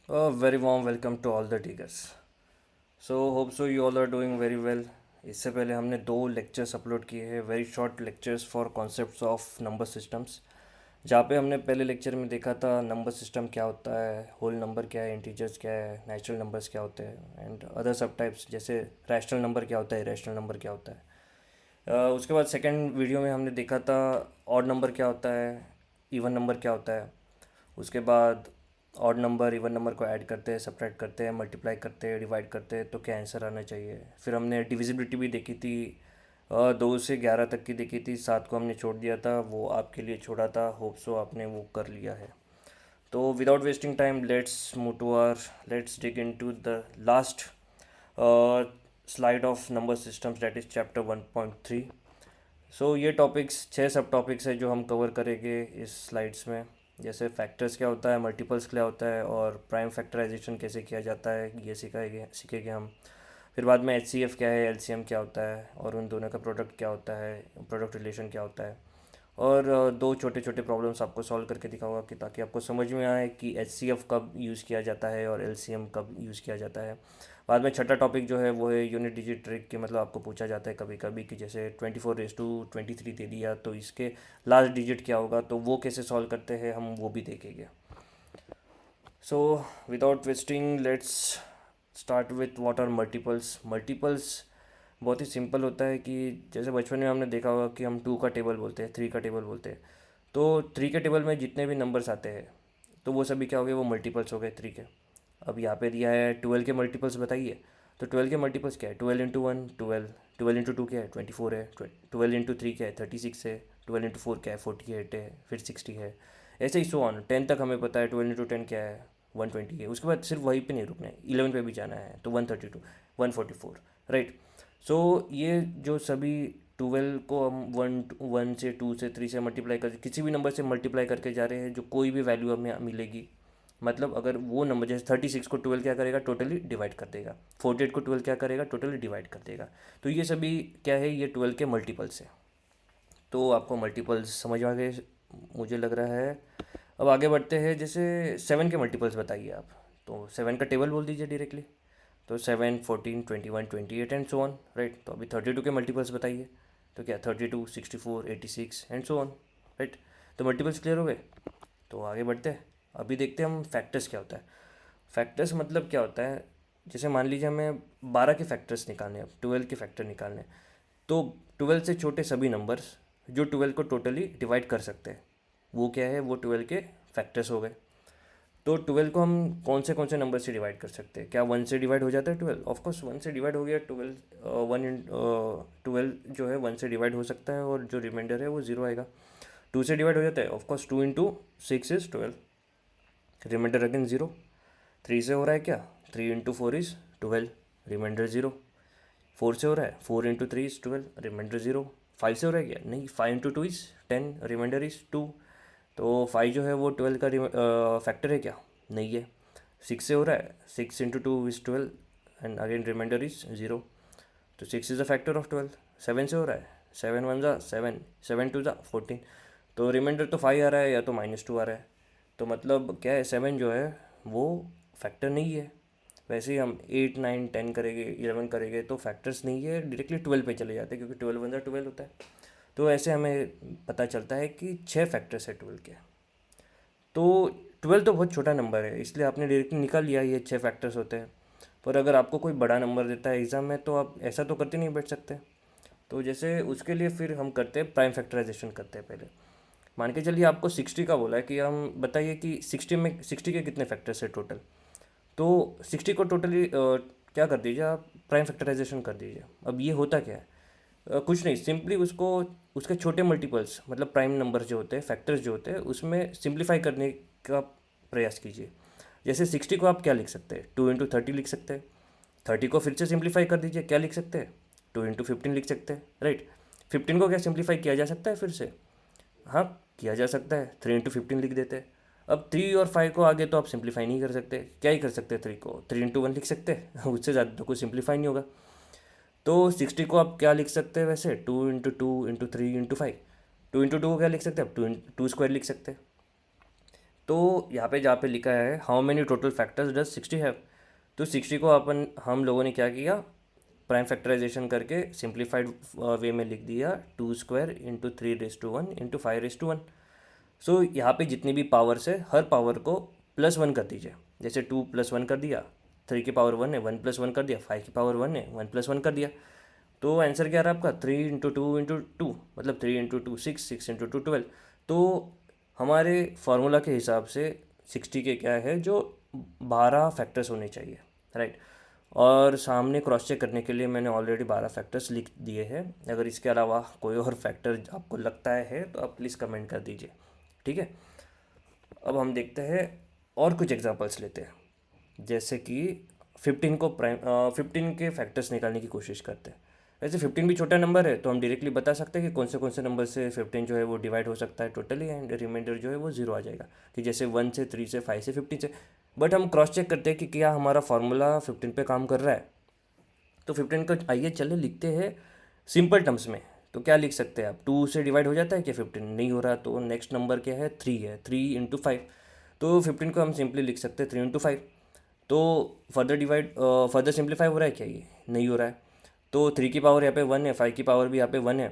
A very warm welcome to all the diggers. So hope so you all are doing very well. इससे पहले हमने दो lectures upload किए हैं, very short lectures for concepts of number systems, जहाँ पे हमने पहले लेक्चर में देखा था नंबर सिस्टम क्या होता है, होल नंबर क्या है, इंटीजर्स क्या है, नेचुरल नंबर्स क्या होते हैं एंड अदर सब टाइप्स जैसे रैशनल नंबर क्या होता है, इरेशनल नंबर क्या होता है। उसके बाद सेकंड वीडियो में हमने देखा था ऑड नंबर क्या होता है, इवन नंबर क्या होता है। उसके बाद ऑड नंबर इवन नंबर को ऐड करते हैं, सब्ट्रैक्ट करते हैं, मल्टीप्लाई करते हैं, डिवाइड करते हैं तो क्या आंसर आना चाहिए। फिर हमने डिविजिबिलिटी भी देखी थी, 2 से 11 तक की देखी थी, 7 को हमने छोड़ दिया था, वो आपके लिए छोड़ा था, होप सो आपने वो कर लिया है। तो without wasting time let's dig into the last slide of number systems, that is chapter 1.3। सो ये टॉपिक्स 6 सब टॉपिक्स है जो हम कवर करेंगे इस स्लाइड्स में। जैसे फैक्टर्स क्या होता है, मल्टीपल्स क्या होता है और प्राइम फैक्टराइजेशन कैसे किया जाता है, ये सीखेंगे हम। फिर बाद में एचसीएफ क्या है, एलसीएम क्या होता है और उन दोनों का प्रोडक्ट क्या होता है, प्रोडक्ट रिलेशन क्या होता है। और दो छोटे छोटे प्रॉब्लम्स आपको सॉल्व करके दिखाऊंगा कि ताकि आपको समझ में आए कि एचसीएफ कब यूज़ किया जाता है और एलसीएम कब यूज़ किया जाता है। बाद में छठा टॉपिक जो है वो है यूनिट डिजिट ट्रिक, कि मतलब आपको पूछा जाता है कभी कभी कि जैसे 24:23 दे दिया तो इसके लास्ट डिजिट क्या होगा, तो वो कैसे सॉल्व करते हैं हम वो भी देखेंगे। So without wasting let's start with what are multiples. Multiples बहुत ही सिंपल होता है कि जैसे बचपन में हमने देखा होगा कि हम 2 का टेबल बोलते हैं, 3 का टेबल बोलते हैं। तो 3 के टेबल में जितने भी नंबर्स आते हैं तो वो सभी क्या हो गए, वो मल्टीपल्स हो गए 3 के। अब यहाँ पे दिया है 12 के मल्टीपल्स बताइए। तो 12 के मल्टीपल्स क्या है, 12 × 1 12, 12 × 2 क्या है 24 है, 12 × 3 क्या है 36 है, 12 × 4 क्या है 48 है, फिर 60 है। ऐसे ही सो ऑन 10 तक हमें पता है 12 × 10 क्या है 120 है। उसके बाद सिर्फ वहीं पे नहीं रुकना है, 11 पे भी जाना है तो 132, 144, राइट। सो ये जो सभी 12 को हम 1 से 2 से 3 से मल्टीप्लाई कर, किसी भी नंबर से मल्टीप्लाई करके जा रहे हैं, जो कोई भी वैल्यू हमें मिलेगी, मतलब अगर वो नंबर जैसे 36 को 12 क्या करेगा, टोटली डिवाइड कर देगा। 48 को 12 क्या करेगा, टोटली डिवाइड कर देगा। तो ये सभी क्या है, ये 12 के मल्टीपल्स है। तो आपको मल्टीपल्स समझ आ गए मुझे लग रहा है। अब आगे बढ़ते हैं, जैसे 7 के मल्टीपल्स बताइए आप। तो 7 का टेबल बोल दीजिए डायरेक्टली। तो 7, 14, 21, 28 एंड सो ऑन, राइट। तो अभी 32 के मल्टीपल्स बताइए। तो क्या 32, 64, 86 एंड सो ऑन, राइट। तो मल्टीपल्स क्लियर हो गए। तो आगे बढ़ते हैं, अभी देखते हैं हम फैक्टर्स क्या होता है। फैक्टर्स मतलब क्या होता है, जैसे मान लीजिए हमें 12 के फैक्टर्स निकालने हैं, अब 12 के फैक्टर निकालने हैं। तो 12 से छोटे सभी नंबर्स जो 12 को टोटली डिवाइड कर सकते हैं, वो क्या है, वो 12 के फैक्टर्स हो गए। तो 12 को हम कौन से नंबर से डिवाइड कर सकते हैं, क्या 1 से डिवाइड हो जाता है 12? ऑफकोर्स 1 से डिवाइड हो गया 12, 12 जो है 1 से डिवाइड हो सकता है और जो रिमाइंडर है वो ज़ीरो आएगा। 2 से डिवाइड हो जाता है, of course 2 × 6 is 12, remainder again zero. 3 से हो रहा है क्या, 3 × 4 इज़ 12, रिमाइंडर ज़ीरो। 4 से हो रहा है, 4 × 3 इज़ 12, रिमाइंडर ज़ीरो। 5 से हो रहा है क्या, नहीं, 5 × 2 इज़ 10, रिमाइंडर इज़ 2। तो 5 जो है वो 12 का फैक्टर है क्या, नहीं है। 6 से हो रहा है, 6 × 2 is 12 and again remainder is zero. तो 6 इज़ अ फैक्टर ऑफ 12। 7 से हो रहा है, 7 × 1 = 7, 7 × 2 = 14। तो रिमाइंडर तो 5 आ रहा है या तो -2 आ रहा है। तो मतलब क्या है, 7 जो है वो फैक्टर नहीं है। वैसे ही हम 8, 9, 10 करेंगे, 11 करेंगे तो फैक्टर्स नहीं है, डायरेक्टली 12 पे चले जाते हैं क्योंकि 12 × 1 = 12 होता है। तो ऐसे हमें पता चलता है कि 6 फैक्टर्स है 12 के। तो 12 तो बहुत छोटा नंबर है, इसलिए आपने डायरेक्टली निकाल लिया ये 6 फैक्टर्स होते हैं। पर अगर आपको कोई बड़ा नंबर देता है एग्ज़ाम में तो आप ऐसा तो करते नहीं बैठ सकते। तो जैसे उसके लिए फिर हम करते हैं प्राइम फैक्टराइजेशन करते हैं पहले। मान के चलिए आपको 60 का बोला है कि हम बताइए कि 60 के कितने फैक्टर्स है टोटल। तो 60 को टोटली क्या कर दीजिए आप, प्राइम फैक्टराइजेशन कर दीजिए। अब ये होता क्या है, कुछ नहीं, सिंपली उसको उसके छोटे मल्टीपल्स मतलब प्राइम नंबर जो होते हैं, फैक्टर्स जो होते हैं, उसमें सिंप्लीफाई करने का प्रयास कीजिए। जैसे 60 को आप क्या लिख सकते हैं, 2 × 30 लिख सकते हैं। 30 को फिर से सिंप्लीफाई कर दीजिए, क्या लिख सकते हैं, 2 × 15 लिख सकते हैं, राइट। 15 को क्या सिंप्लीफाई किया जा सकता है फिर से, हाँ किया जा सकता है, 3 × 15 लिख देते हैं। अब 3 और 5 को आगे तो आप सिंप्लीफाई नहीं कर सकते, क्या ही कर सकते हैं, 3 को 3 × 1 लिख सकते हैं उससे ज़्यादा तो कोई सिंप्लीफाई नहीं होगा। तो 60 को आप क्या लिख सकते हैं वैसे, 2 × 2 × 3 × 5। 2 × 2 को क्या लिख सकते हैं आप, 2 स्क्वायर लिख सकते हैं। तो यहाँ पे जहाँ पे लिखा है how many total factors does 60 have, तो 60 को हम लोगों ने क्या किया, प्राइम फैक्टराइजेशन करके सिंप्लीफाइड वे में लिख दिया 2² इंटू 3⁻1 इंटू 5⁻1। सो यहाँ पे जितनी भी पावर्स है हर पावर को +1 कर दीजिए। जैसे 2+1 कर दिया, 3 की पावर 1 है, 1+1 कर दिया, 5 की पावर 1 है, 1+1 कर दिया। तो आंसर क्या रहा आपका 3 × 2 × 2, मतलब 3 × 2 6, 6 × 2 12। तो हमारे फार्मूला के हिसाब से 60 के क्या है, जो 12 फैक्टर्स होने चाहिए, राइट। और सामने क्रॉस चेक करने के लिए मैंने ऑलरेडी 12 फैक्टर्स लिख दिए हैं। अगर इसके अलावा कोई और फैक्टर आपको लगता है तो आप प्लीज़ कमेंट कर दीजिए, ठीक है। अब हम देखते हैं और कुछ एग्जांपल्स लेते हैं। जैसे कि 15 को 15 के फैक्टर्स निकालने की कोशिश करते हैं। वैसे 15 भी छोटा नंबर है, तो हम डायरेक्टली बता सकते हैं कि कौन से नंबर से 15 जो है वो डिवाइड हो सकता है टोटली, एंड रिमाइंडर जो है वो 0 आ जाएगा, कि जैसे 1 से 3 से 5 से 15 से। बट हम क्रॉस चेक करते हैं कि क्या हमारा फार्मूला 15 पे काम कर रहा है। तो 15 को आइए चले लिखते हैं सिंपल टर्म्स में। तो क्या लिख सकते हैं आप, 2 से डिवाइड हो जाता है क्या 15? नहीं हो रहा, तो नेक्स्ट नंबर क्या है, 3 है, 3 × 5। तो 15 को हम सिंपली लिख सकते हैं 3 × 5। तो फर्दर सिंप्लीफाई हो रहा है क्या, ये नहीं हो रहा है। तो 3 की पावर यहाँ पे 1 है, 5 की पावर भी यहाँ पे 1 है,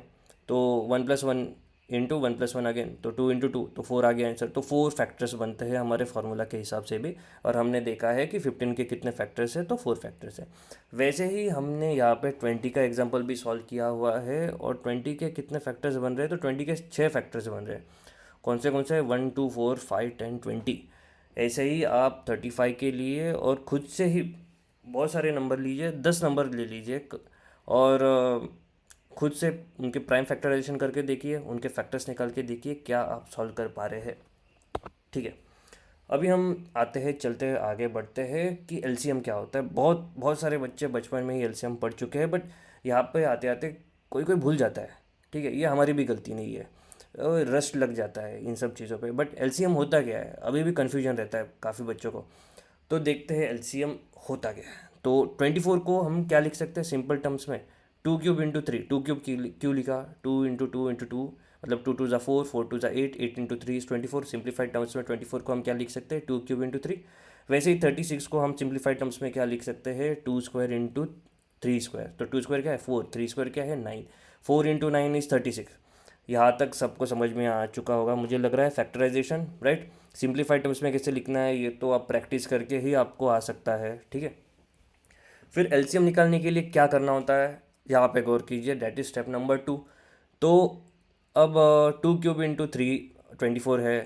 तो 1+1 इंटू 1+1 अगेन, तो 2 × 2 तो 4 आ गया आंसर। तो 4 फैक्टर्स बनते हैं हमारे फार्मूला के हिसाब से भी। और हमने देखा है कि 15 के कितने फैक्टर्स है, तो 4 फैक्टर्स है। वैसे ही हमने यहाँ पे 20 का एग्जाम्पल भी सॉल्व किया हुआ है, और 20 के कितने फैक्टर्स बन रहे हैं, तो 20 के 6 फैक्टर्स बन रहे हैं। कौन से 1 2 4 5 10 20। ऐसे ही आप 35 के लिए और खुद से ही बहुत सारे नंबर लीजिए, 10 नंबर ले लीजिए, और खुद से उनके प्राइम फैक्टराइजेशन करके देखिए, उनके फैक्टर्स निकाल के देखिए क्या आप सॉल्व कर पा रहे हैं, ठीक है। अभी हम आते हैं, चलते हैं आगे बढ़ते हैं कि एलसीएम क्या होता है। बहुत बहुत सारे बच्चे बचपन में ही एलसीएम पढ़ चुके हैं, बट यहाँ पे आते आते कोई कोई भूल जाता है, ठीक है। ये हमारी भी गलती नहीं है, रस्ट लग जाता है इन सब चीज़ों पे। बट एलसीएम होता क्या है, अभी भी कन्फ्यूजन रहता है काफ़ी बच्चों को। तो देखते हैं एलसीएम होता क्या है। तो 24 को हम क्या लिख सकते हैं सिंपल टर्म्स में, 2³ × 3। 2³ क्यों लिखा, 2 × 2 × 2, मतलब 2 × 2 = 4, 4 × 2 = 8, 8 × 3 = 24। सिंप्लीफाइड टर्म्स में 24 को हम क्या लिख सकते हैं, 2³ × 3। वैसे ही 36 को हम सिंप्लीफाइड टर्म्स में क्या लिख सकते हैं, 2² × 3²। तो 2² क्या है 4, 3² क्या है 9, 4 × 9 = 36। यहाँ तक सबको समझ में आ चुका होगा मुझे लग रहा है, फैक्टराइजेशन, राइट। सिंप्लीफाइड टर्म्स में कैसे लिखना है ये तो आप प्रैक्टिस करके ही आपको आ सकता है, ठीक है। फिर एलसीएम निकालने के लिए क्या करना होता है, यहाँ पे गौर कीजिए, डेट इज स्टेप नंबर 2। तो अब 2³ × 3 24 है,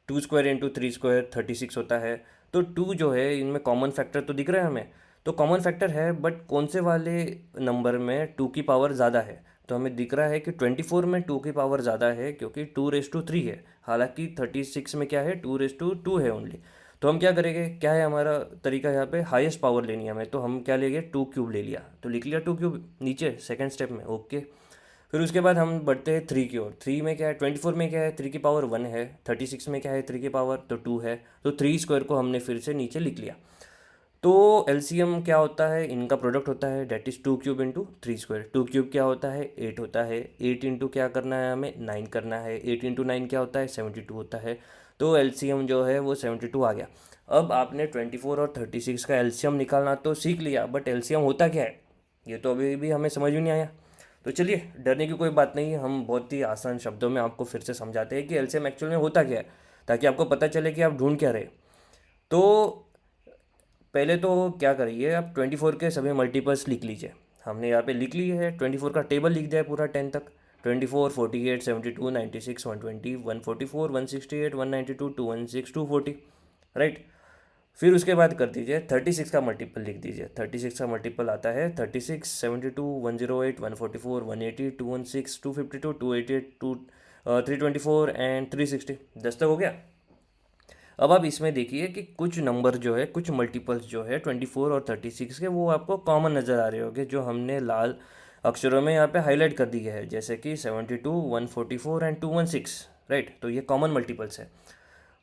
2² × 3² 36 होता है। तो 2 जो है इनमें कॉमन फैक्टर तो दिख रहा है हमें, तो कॉमन फैक्टर है, बट कौन से वाले नंबर में 2 की पावर ज़्यादा है। तो हमें दिख रहा है कि 24 में 2 की पावर ज़्यादा है, क्योंकि 2⁻3 है। हालांकि 36 में क्या है, 2⁻2 है ओनली। तो हम क्या करेंगे, क्या है हमारा तरीका यहाँ पे, हाईएस्ट पावर लेनी है हमें, तो हम क्या लेंगे, 2³ ले लिया, तो लिख लिया 2³ नीचे सेकंड स्टेप में, ओके। फिर उसके बाद हम बढ़ते हैं 3 की ओर। 3 में क्या है, 24 में क्या है, 3 की पावर 1 है, 36 में क्या है, 3 की पावर तो 2 है, तो 3² को हमने फिर से नीचे लिख लिया। तो एलसीएम क्या होता है, इनका प्रोडक्ट होता है, डेट इज 2³ × 3²। 2³ क्या होता है, 8 होता है, 8 इंटू क्या करना है हमें, 9 करना है, 8 × 9 क्या होता है, 72 होता है। तो एलसीएम जो है वो 72 आ गया। अब आपने 24 और 36 का एलसीएम निकालना तो सीख लिया, बट एलसीएम होता क्या है ये तो अभी भी हमें समझ में नहीं आया। तो चलिए, डरने की कोई बात नहीं है, हम बहुत ही आसान शब्दों में आपको फिर से समझाते हैं कि एलसीएम एक्चुअल में होता क्या है, ताकि आपको पता चले कि आप ढूंढ क्या रहे। तो पहले तो क्या करिए, आप 24 के सभी मल्टीपल्स लिख लीजिए। हमने यहाँ पे लिख लिए है, 24 का टेबल लिख दिया है पूरा 10 तक। 24 48 72 96 120 144 168 192 216 240, राइट। फिर उसके बाद कर दीजिए 36 का मल्टीपल लिख दीजिए। 36 का मल्टीपल आता है 36 72 108 144 180 216 252 288 324 एंड 360। 10 तक हो गया। अब आप इसमें देखिए कि कुछ नंबर जो है, कुछ मल्टीपल्स जो है 24 और 36 के, वो आपको कॉमन नज़र आ रहे होंगे, जो हमने लाल अक्षरों में यहाँ पे हाईलाइट कर दिए है, जैसे कि 72 144 एंड 216, राइट। तो ये कॉमन मल्टीपल्स है।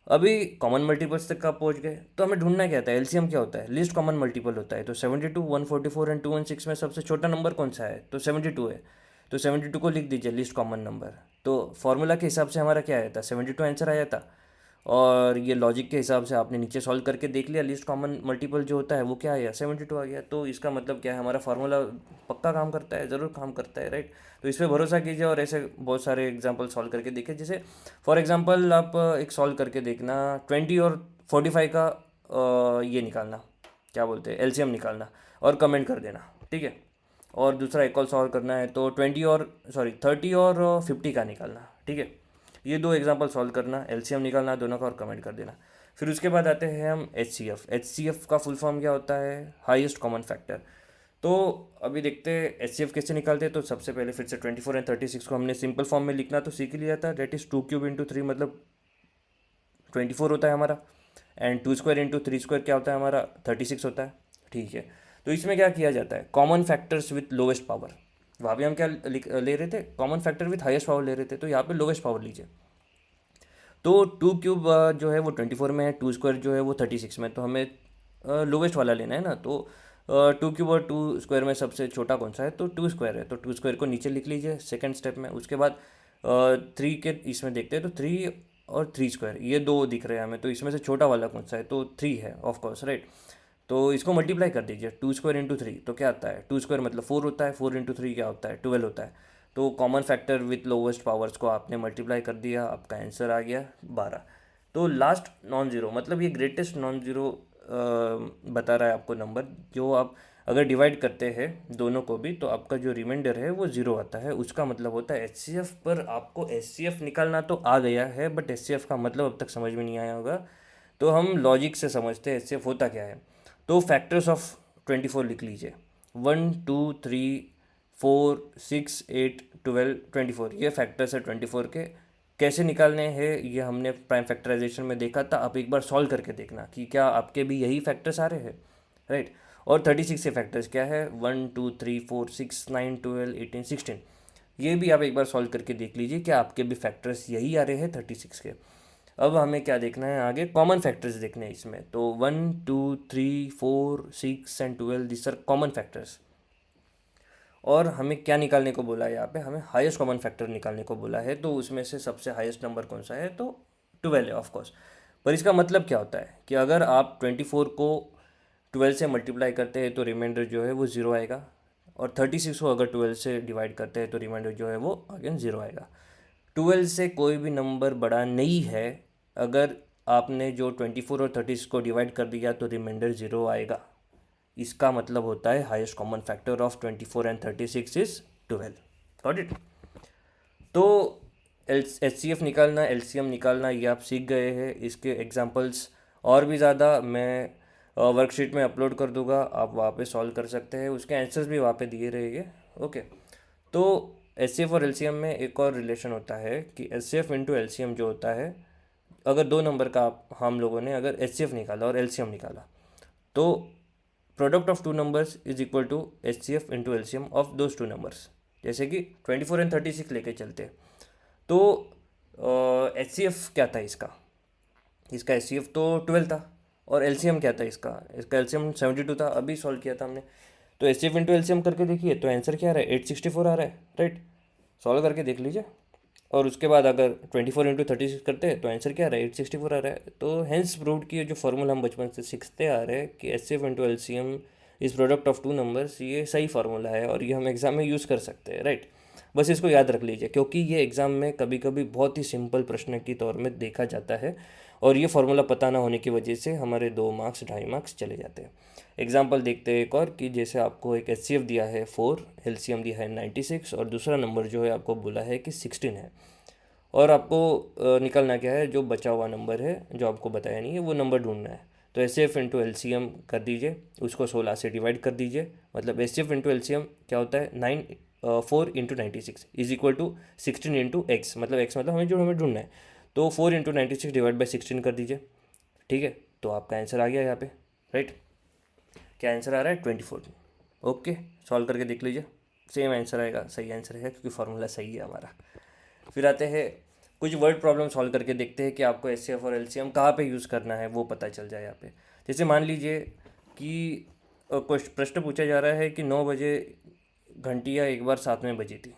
अभी कॉमन मल्टीपल्स तक आप पहुँच गए, तो हमें ढूंढना क्या था, एलसीएम क्या होता है, लिस्ट कॉमन मल्टीपल होता है। तो 72 144 एंड 216 में सबसे छोटा नंबर कौन सा है, तो 72 है। तो 72 को लिख दीजिए लिस्ट कॉमन नंबर। तो फॉर्मूला के हिसाब से हमारा क्या आया था, 72 आंसर आया था। और ये लॉजिक के हिसाब से आपने नीचे सॉल्व करके देख लिया, लीस्ट कॉमन मल्टीपल जो होता है वो क्या आया, 72 आ गया। तो इसका मतलब क्या है, हमारा फार्मूला पक्का काम करता है, ज़रूर काम करता है, राइट। तो इस पर भरोसा कीजिए और ऐसे बहुत सारे एग्जांपल सॉल्व करके देखिए। जैसे फॉर एग्जांपल आप एक सॉल्व करके देखना 20 और 45 का ये निकालना, क्या बोलते हैं, एलसीएम निकालना, और कमेंट कर देना, ठीक है। और दूसरा एक और सॉल्व करना है तो 30 और 50 का निकालना, ठीक है। ये दो एग्जांपल सॉल्व करना, एलसीएम निकालना दोनों का और कमेंट कर देना। फिर उसके बाद आते हैं हम एचसीएफ का फुल फॉर्म क्या होता है, हाईएस्ट कॉमन फैक्टर। तो अभी देखते हैं एचसीएफ कैसे निकालते हैं। तो सबसे पहले फिर से 24 एंड 36 को हमने सिंपल फॉर्म में लिखना तो सीख ही लिया था, डेट इज़ 2³ × 3 मतलब 24 होता है हमारा, एंड 2² × 3² क्या होता है हमारा, 36 होता है, ठीक है। तो इसमें क्या किया जाता है, common factors with lowest power. वहाँ भी हम क्या ले रहे थे, common factor with highest power ले रहे थे, तो यहाँ पे लोवेस्ट पावर लीजिए। तो 2³ जो है वो 24 में है, 2² जो है वो 36 में, तो हमें लोवेस्ट वाला लेना है ना। तो 2³ और 2² में सबसे छोटा कौन सा है, तो 2² है, तो 2² को नीचे लिख लीजिए सेकंड स्टेप में। उसके बाद 3 के इसमें देखते हैं तो 3 और 3² ये दो दिख रहे हैं हमें, तो इसमें से छोटा वाला कौन सा है, तो 3 है ऑफ कोर्स, राइट। तो इसको मल्टीप्लाई कर दीजिए, 2² × 3 तो क्या आता है, 2² मतलब 4 होता है, 4 × 3 क्या होता है, 12 होता है। तो common factor with lowest powers को आपने मल्टीप्लाई कर दिया, आपका आंसर आ गया 12। तो लास्ट नॉन ज़ीरो मतलब ये ग्रेटेस्ट नॉन ज़ीरो बता रहा है आपको नंबर, जो आप अगर डिवाइड करते हैं दोनों को भी तो आपका जो रिमाइंडर है वो ज़ीरो आता है। उसका मतलब होता है एचसीएफ। पर आपको एचसीएफ निकालना तो आ गया है, बट एचसीएफ का मतलब अब तक समझ में नहीं आया होगा, तो हम लॉजिक से समझते हैं एचसीएफ होता क्या है। तो फैक्टर्स ऑफ 24 लिख लीजिए, 1 2 3 4 6 8 12 24, ये फैक्टर्स है 24 के। कैसे निकालने हैं ये हमने प्राइम फैक्टराइजेशन में देखा था, आप एक बार सॉल्व करके देखना कि क्या आपके भी यही फैक्टर्स आ रहे हैं, राइट। और 36 के फैक्टर्स क्या है, 1 2 3 4 6 9 12 18 16, ये भी आप एक बार सॉल्व करके देख लीजिए क्या आपके भी फैक्टर्स यही आ रहे हैं 36 के। अब हमें क्या देखना है आगे, कॉमन फैक्टर्स देखने हैं इसमें। तो 1 2 3 4 6 and 12 this are common factors. और हमें क्या निकालने को बोला है यहाँ पे, हमें हाईएस्ट कॉमन फैक्टर निकालने को बोला है। तो उसमें से सबसे हाईएस्ट नंबर कौन सा है, तो 12 है ऑफ कोर्स। पर इसका मतलब क्या होता है कि अगर आप 24 को 12 से मल्टीप्लाई करते हैं तो रिमाइंडर जो है वो ज़ीरो आएगा, और 36 को अगर 12 से डिवाइड करते हैं तो रिमाइंडर जो है वो अगेन ज़ीरो आएगा। 12 से कोई भी नंबर बड़ा नहीं है, अगर आपने जो 24 और 36 को डिवाइड कर दिया तो रिमाइंडर ज़ीरो आएगा। इसका मतलब होता है highest common factor of 24 and 36 is 12। Got it. तो एचसीएफ निकालना, एलसीएम निकालना ये आप सीख गए हैं। इसके एग्जांपल्स और भी ज़्यादा मैं वर्कशीट में अपलोड कर दूंगा, आप वहाँ पे सॉल्व कर सकते हैं, उसके आंसर्स भी वहाँ पे दिए रहेंगे। ओके। तो एचसीएफ और एलसीएम में एक और रिलेशन होता है कि एचसीएफ इंटू एलसीएम जो होता है, अगर दो नंबर का हम लोगों ने अगर एचसीएफ निकाला और एलसीएम निकाला तो product of two numbers is equal to H C F into LCM of those two numbers. जैसे कि 24 एंड 36 लेके चलते हैं, तो एच सी एफ क्या था इसका, इसका एच सी एफ तो 12 था, और एलसीएम क्या था इसका, इसका एलसीएम 72 था, अभी सॉल्व किया था हमने। तो H C F into LCM करके देखिए तो आंसर क्या आ रहा है, 864 आ रहा है, राइट। सॉल्व करके देख लीजिए। और उसके बाद अगर 24 इंटू 36 करते हैं तो आंसर क्या आ रहा है, 864 आ रहा है। तो हेंस प्रूव्ड कि ये जो फार्मूला हम बचपन से सीखते आ रहे हैं कि H C F into L C M is product of two numbers, ये सही फार्मूला है और ये हम एग्ज़ाम में यूज़ कर सकते हैं, राइट। बस इसको याद रख लीजिए, क्योंकि ये एग्ज़ाम में कभी कभी बहुत ही सिंपल प्रश्न के तौर में देखा जाता है, और ये फार्मूला पता ना होने की वजह से हमारे 2 मार्क्स 2.5 मार्क्स चले जाते हैं। एग्जाम्पल देखते हैं एक और, कि जैसे आपको एक एच सी एफ दिया है 4, एल सी एम दिया है 96, और दूसरा नंबर जो है आपको बोला है कि 16 है, और आपको निकलना क्या है, जो बचा हुआ नंबर है जो आपको बताया नहीं है वो नंबर ढूंढना है। तो H C F into L C M कर दीजिए, उसको 16 से डिवाइड कर दीजिए, मतलब H C F into L C M क्या होता है, 4 into 96 is equal to 16 into x, मतलब एक्स मतलब हमें ढूंढना है। तो 4 इंटू 96 डिवाइड बाई 16 कर दीजिए, ठीक है। तो आपका आंसर आ गया यहाँ पे, राइट। क्या आंसर आ रहा है, 24। ओके, सॉल्व करके देख लीजिए, सेम आंसर आएगा, सही आंसर है क्योंकि फार्मूला सही है हमारा। फिर आते हैं कुछ वर्ड प्रॉब्लम सॉल्व करके देखते हैं कि आपको एच सी एफ और एल सी एम कहाँ पर यूज़ करना है वो पता चल जाए यहाँ पे। जैसे मान लीजिए कि प्रश्न पूछा जा रहा है कि 9 बजे घंटियाँ एक बार साथ में बजी थी,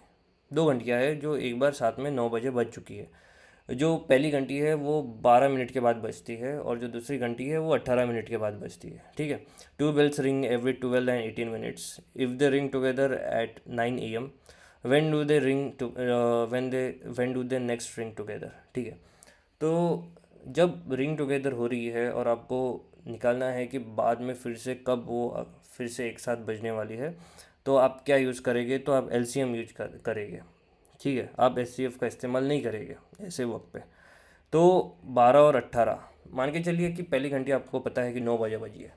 2 घंटियाँ है जो एक बार साथ में 9 बजे बज चुकी है। जो पहली घंटी है वो 12 मिनट के बाद बजती है और जो दूसरी घंटी है वो 18 मिनट के बाद बजती है, ठीक है। Two bells ring every 12 and 18 minutes if they ring together at 9 AM। When do they ring to when do they next ring together, ठीक है। तो जब रिंग टुगेदर हो रही है और आपको निकालना है कि बाद में फिर से कब वो फिर से एक साथ बजने वाली है, तो आप क्या यूज़ करेंगे, तो आप एलसीएम यूज करेंगे, ठीक है। आप एचसीएफ का इस्तेमाल नहीं करेंगे ऐसे वक्त पे। तो 12 और 18, मान के चलिए कि पहली घंटी आपको पता है कि 9 बजे बजी है।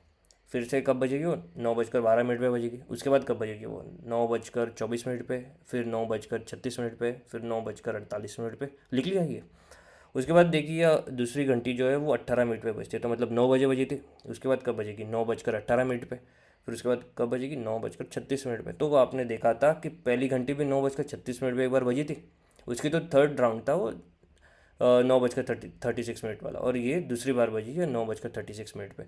फिर से कब बजेगी वो, 9:12 पे बजेगी। उसके बाद कब बजेगी वो, 9:24 पे, फिर 9:36 पे, फिर 9:48 पे। लिख लिया ये। उसके बाद देखिए दूसरी घंटी जो है वो 18 मिनट पे बजती है, तो मतलब 9 बजे बजी थी। उसके बाद कब बजेगी, 9:18 पे। फिर उसके बाद कब बजेगी, 9:36 पे। तो वो आपने देखा था कि पहली घंटी भी 9:36 पे एक बार बजी थी। उसकी तो थर्ड राउंड था वो 9:36 वाला, और ये दूसरी बार बजी है 9:36 पे।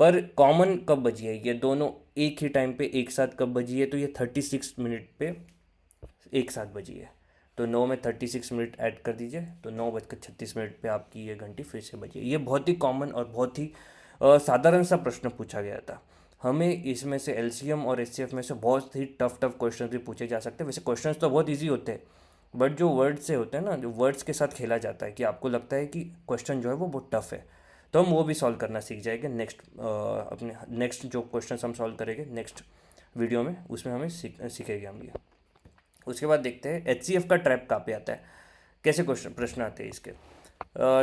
पर कॉमन कब बजी है, ये दोनों एक ही टाइम पे एक साथ कब बजी है, तो ये 36 मिनट पे एक साथ बजी है। तो 9 में 36 मिनट ऐड कर दीजिए, तो 9:36 पे आपकी ये घंटी फिर से बजी है। ये बहुत ही कॉमन और बहुत ही साधारण सा प्रश्न पूछा गया था। हमें इसमें से एलसीएम और एचसीएफ में से बहुत ही टफ टफ क्वेश्चन भी पूछे जा सकते हैं। वैसे क्वेश्चंस तो बहुत इजी होते हैं, बट जो वर्ड से होते हैं ना, जो वर्ड्स के साथ खेला जाता है कि आपको लगता है कि क्वेश्चन जो है वो बहुत टफ है, तो हम वो भी सॉल्व करना सीख जाएंगे नेक्स्ट अपने नेक्स्ट जो क्वेश्चन हम सॉल्व करेंगे नेक्स्ट वीडियो में, उसमें हमें सीखेंगे हम ये। उसके बाद देखते हैं एचसीएफ का ट्रैप कहाँ पे आता है, कैसे क्वेश्चन प्रश्न आते हैं इसके।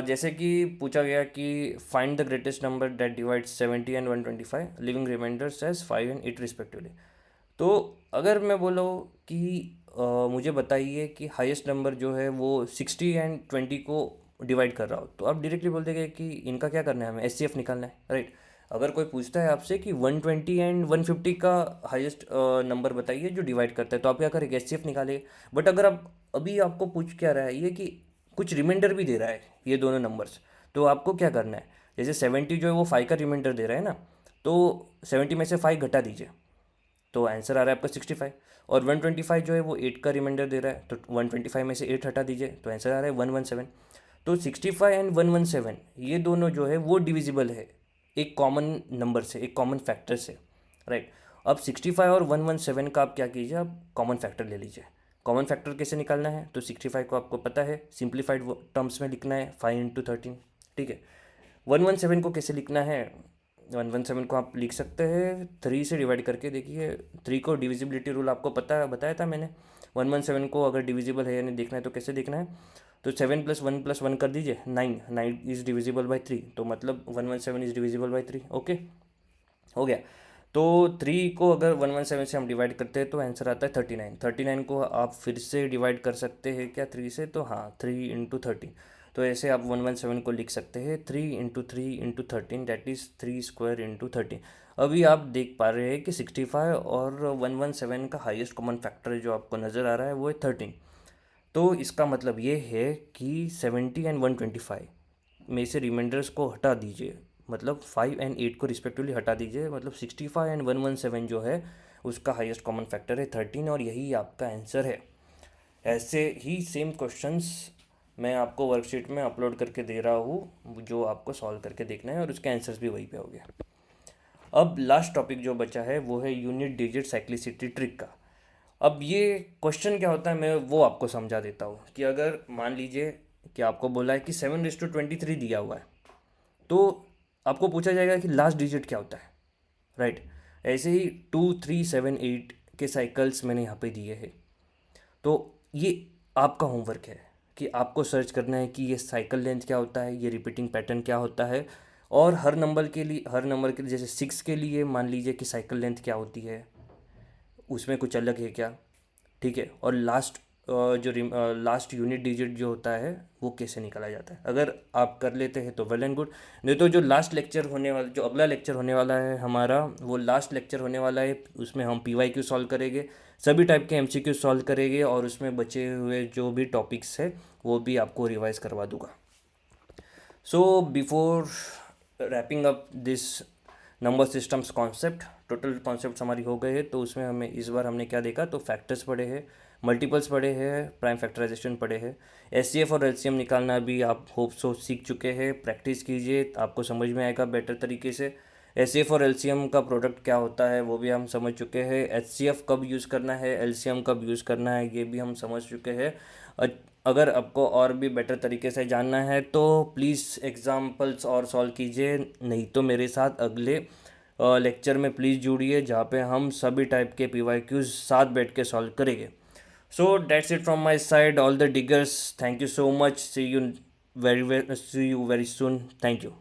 जैसे कि पूछा गया कि find the greatest number that divides 70 and 125 leaving remainders as 5 and 8 respectively. तो अगर मैं बोला कि मुझे बताइए कि हाईएस्ट नंबर जो है वो 60 and 20 को डिवाइड कर रहा हो, तो आप डायरेक्टली बोल देंगे कि इनका क्या करना है, हमें एचसीएफ निकालना है, राइट। अगर कोई पूछता है आपसे कि 120 and 150 का हाईएस्ट नंबर बताइए जो डिवाइड करता है, तो आप क्या करेंगे, एचसीएफ निकालेंगे। बट अगर आप अभी आपको पूछ क्या रहा है ये कि कुछ रिमाइंडर भी दे रहा है ये दोनों नंबर्स, तो आपको क्या करना है, जैसे 70 जो है वो 5 का रिमाइंडर दे रहा है ना, तो 70 में से 5 घटा दीजिए, तो आंसर आ रहा है आपका 65। और 125 जो है वो 8 का रिमाइंडर दे रहा है, तो 125 में से 8 हटा दीजिए, तो आंसर आ रहा है 117। तो 65 and 117 ये दोनों जो है वो डिविजिबल है एक कॉमन नंबर से, एक कॉमन फैक्टर से, राइट। अब 65 और 117 का आप क्या कीजिए, आप कॉमन फैक्टर ले लीजिए। कॉमन फैक्टर कैसे निकालना है, तो 65 को आपको पता है सिंप्लीफाइड टर्म्स में लिखना है 5 × 13, ठीक है। 117 को कैसे लिखना है, 117 को आप लिख सकते हैं 3 से डिवाइड करके। देखिए 3 को डिविजिबिलिटी रूल आपको पता है, बताया था मैंने। 117 को अगर डिविजिबल है या नहीं देखना है तो कैसे देखना है, तो 7 + 1 + 1 कर दीजिए, 9, 9 इज़ डिविजिबल बाई 3, तो मतलब 117 इज़ डिविजिबल बाई 3, ओके हो गया। तो 3 को अगर 117 से हम डिवाइड करते हैं तो आंसर आता है 39। 39 को आप फिर से डिवाइड कर सकते हैं क्या 3 से, तो हाँ 3 × 30, तो ऐसे आप 117 को लिख सकते हैं 3 × 3 × 13, दैट इज़ 3² × 13। अभी आप देख पा रहे हैं कि 65 और 117 का हाईएस्ट कॉमन फैक्टर जो आपको नज़र आ रहा है वो है 13। तो इसका मतलब ये है कि 70 and 125 में से रिमाइंडर्स को हटा दीजिए, मतलब 5 and 8 को रिस्पेक्टिवली हटा दीजिए, मतलब 65 and 117 जो है उसका हाईएस्ट कॉमन फैक्टर है 13, और यही आपका आंसर है। ऐसे ही सेम क्वेश्चंस मैं आपको वर्कशीट में अपलोड करके दे रहा हूँ, जो आपको सॉल्व करके देखना है, और उसके आंसर्स भी वहीं पे होंगे। अब लास्ट टॉपिक जो बचा है वो है यूनिट डिजिट साइक्लिसिटी ट्रिक का। अब ये क्वेश्चन क्या होता है मैं वो आपको समझा देता हूँ कि अगर मान लीजिए कि आपको बोला है कि 7:23 दिया हुआ है, तो आपको पूछा जाएगा कि लास्ट डिजिट क्या होता है, राइट। ऐसे ही 2 3 7 8 के साइकिल्स मैंने यहाँ पे दिए हैं, तो ये आपका होमवर्क है कि आपको सर्च करना है कि ये साइकिल लेंथ क्या होता है, ये रिपीटिंग पैटर्न क्या होता है, और हर नंबर के लिए जैसे 6 के लिए मान लीजिए कि साइकिल लेंथ क्या होती है, उसमें कुछ अलग है क्या, ठीक है। और लास्ट जो लास्ट यूनिट डिजिट जो होता है वो कैसे निकाला जाता है, अगर आप कर लेते हैं तो वेल एंड गुड। नहीं तो जो लास्ट लेक्चर होने वाला, जो अगला लेक्चर होने वाला है हमारा, वो लास्ट लेक्चर होने वाला है, उसमें हम PYQ सॉल्व करेंगे, सभी टाइप के MCQ सॉल्व करेंगे, और उसमें बचे हुए जो भी टॉपिक्स है वो भी आपको रिवाइज करवा दूंगा। So before wrapping up this number systems concept, total concept हमारी हो गए हैं। तो उसमें हमें इस बार हमने क्या देखा, तो फैक्टर्स पढ़े हैं, मल्टीपल्स पढ़े हैं, प्राइम फैक्टराइजेशन पढ़े हैं। एचसीएफ और एलसीएम निकालना भी आप होप सो सीख चुके हैं, प्रैक्टिस कीजिए तो आपको समझ में आएगा बेटर तरीके से। एचसीएफ और एलसीएम का प्रोडक्ट क्या होता है वो भी हम समझ चुके हैं, एचसीएफ कब यूज़ करना है, एलसीएम कब यूज़ करना है ये भी हम समझ चुके हैं। अगर आपको और भी बेटर तरीके से जानना है तो प्लीज़ एग्जाम्पल्स और सॉल्व कीजिए, नहीं तो मेरे साथ अगले लेक्चर में प्लीज़ जुड़िए जहाँ पे हम सभी टाइप के पीवाईक्यूज साथ बैठ के सॉल्व करेंगे। So that's it from my side all the diggers, thank you so much, see you very see you very soon, thank you.